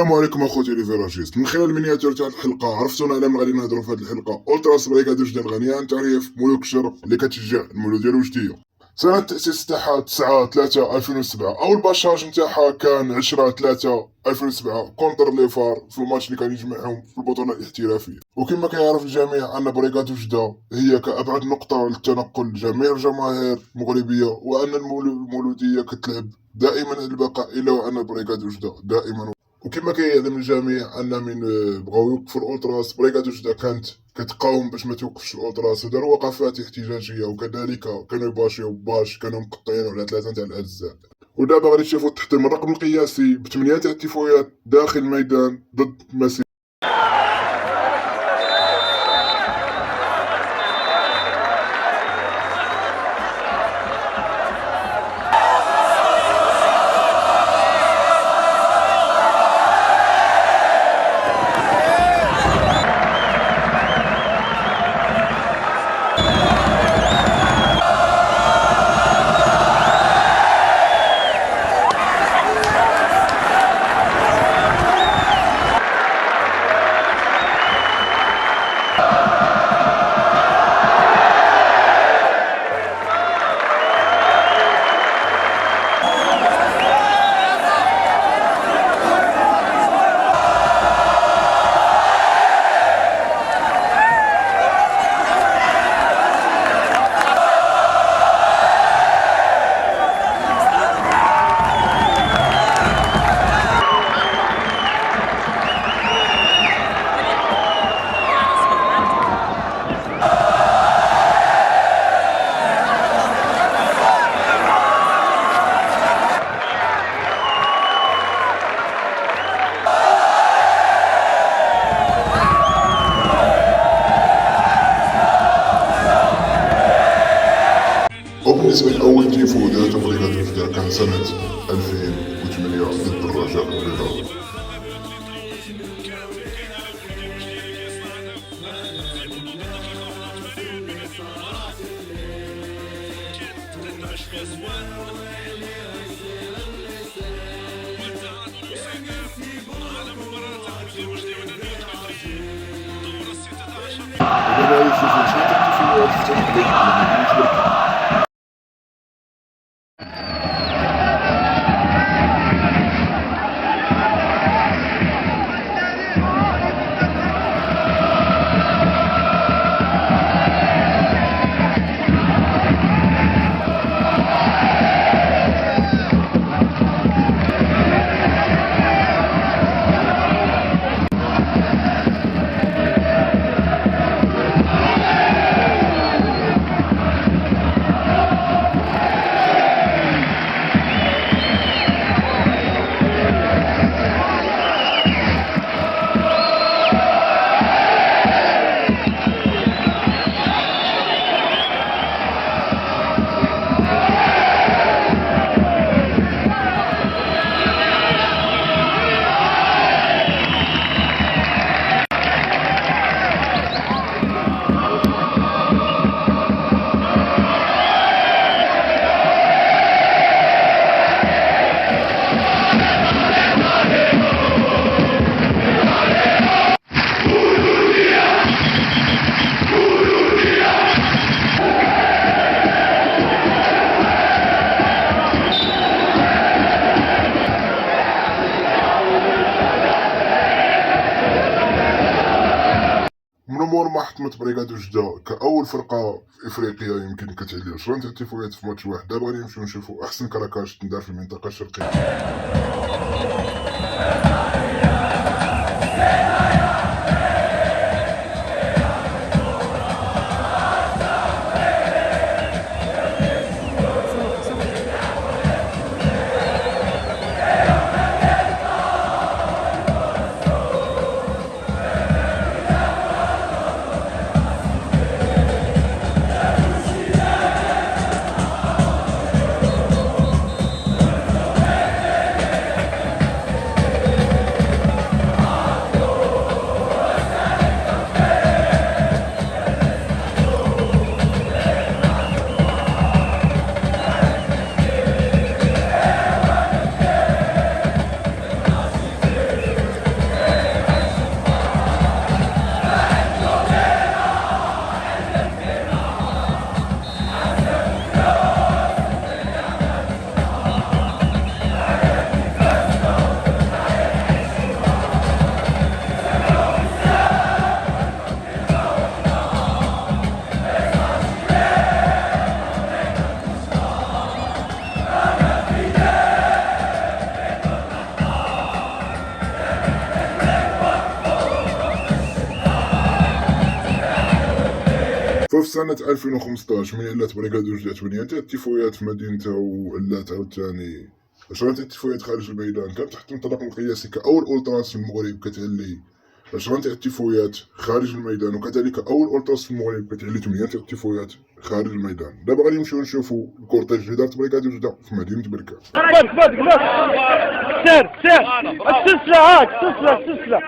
السلام عليكم اخوتي لي فيراجيست. من خلال المينياتور تاع الحلقه عرفتونا على من غادي نهضروا في هذه الحلقه. اولتراس بريغادوش ديال غنيان، تعريف ملوك الشرق اللي كتشجع المولود ديال وجديه. سنه التاسيس تاعها 9/3/2007. اول باشاج نتاعها كان 10/3/2007 كونتر لي فار في الماتش اللي كان يجمعهم في البطوله الاحترافيه. وكما كيعرف الجميع ان بريغادو وجده هي كابعد نقطه للتنقل لجميع الجماهير المغربيه، وان المولوديه كتلعب دائما البقاء الا وان بريغادو وجده دائما. وكما كيعلم الجميع ان من بغاو يوقفوا الاولتراس، بريغادو وجده كانت كتقاوم باش ما توقفش الاولتراس، وداروا وقفات احتجاجيه، وكذلك كانوا يباشيو باش كانوا مقطعين على 3 تاع الاجزاء. ودابا غادي تشوفوا تحطيم الرقم القياسي ب8 تاع التيفويات داخل الميدان ضد مسيرة. وبالنسبة لأول تيفو دارته بريغادو وجده كان سنة 2008 ضد الرجاء البيضاوي. ودابا يشوفوا شنو التحديثات بالنسبة من ما حطمت بريغادو وجده كأول فرقة في إفريقيا يمكن كتعلي 10 تاع التيفويات في ماتش واحد. دابا غادي نمشيو نشوفو أحسن كراكاش تندار في المنطقة الشرقية. وفي سنة 2015 من علات بريغادو جات 8 تاع التيفويات في مدينته وعلات عاوتاني 10 تاع التيفويات خارج الميدان. كان تحت منطلق مقياسي كأول أولتراس في المغرب كتعلي 10 تاع التيفويات خارج الميدان، وكذلك أول أولتراس في المغرب كتعلي 8 تاع التيفويات خارج الميدان. دابا غادي نمشيو نشوفو الكورتيج اللي دارت بريغادو جدة في مدينة بركان. سير السلسلة هاك السلسلة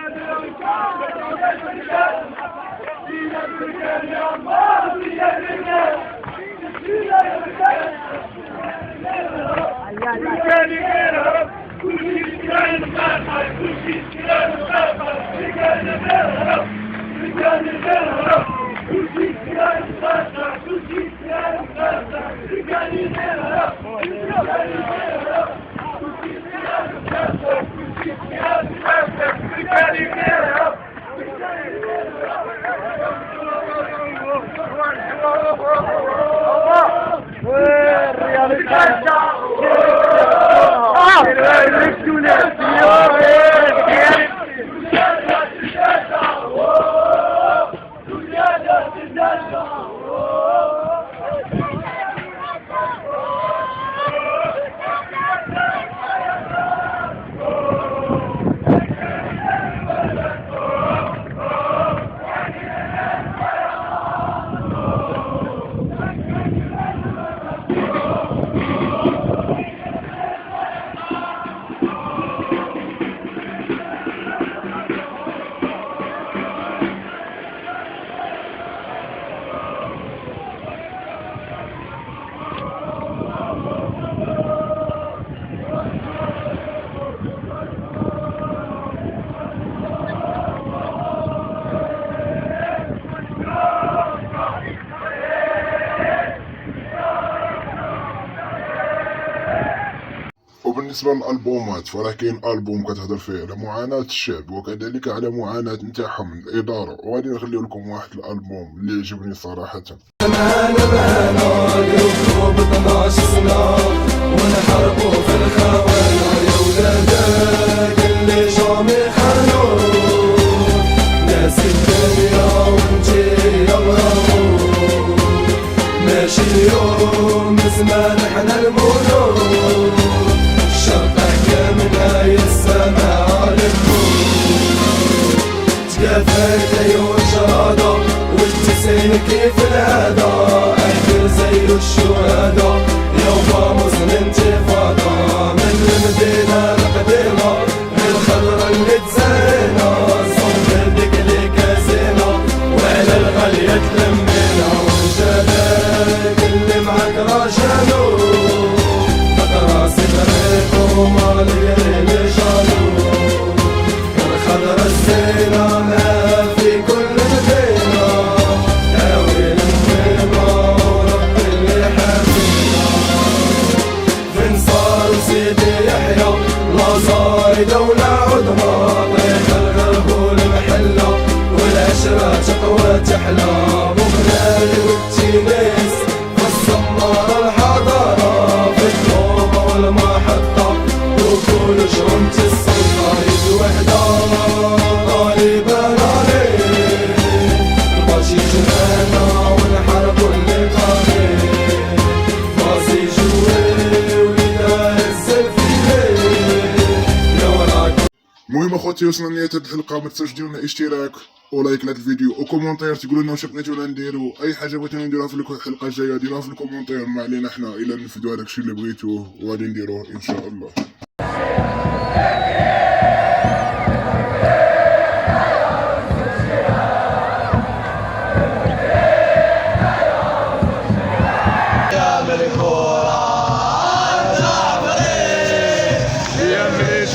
وبالنسبة للألبومات فراه كاين ألبوم كتهضر فيه على معاناة الشعب وكذلك على معاناة نتاعهم الإدارة، وغادي نخليو لكم واحد الألبوم اللي عجبني صراحة. ونحاربو في الخوانا يا ولادك اللي جامي خانو ناس الدنيا ونجي يبغاو ماشي اليوم زمان احنا الملوك الشرطة كاملة يا السماء للنور تكافلت عيون شهادة والتسعين كيف العادة أهل زي الشهادة يوم مصر انتفاضة من المدينة القديمة بالخضرة اللي تزينة صوت بك اللي كازينة وعلى الغالية تلمينا ورجالك اللي معاك راجلو مدرسة طريق وما اللي شالو الخضرة الزينة ما في كل مدينة تاويل مهمة ورب اللي حامينا فين صار سيدي يحيى لا دولة عظمى طريق الغرب والمحلة والعشرة تقوى تحلى بغنالي والتينيس والسمارة الحضارة في الطوبة والمحطة وكل شرمت السلطة يد وحدة طالبان عليه الباشي جنانا والحرب واللي طالب فاسي جوي وليدا السلفي يا وراك. المهم اخوتي وصلنا لنهاية هاد الحلقة، ما تنساوش ديروا لنا اشتراك ولايك لهاد الفيديو وكومونتير تقولوا لنا واش بغيتونا نديرو، اي حاجه بغيتونا نديروها في الحلقه الجايه ديروها في الكومونتير، ما علينا حنا الى ننفذوا هذاك الشيء اللي بغيتوه وغادي نديروه ان شاء الله. يا ملك يا ملك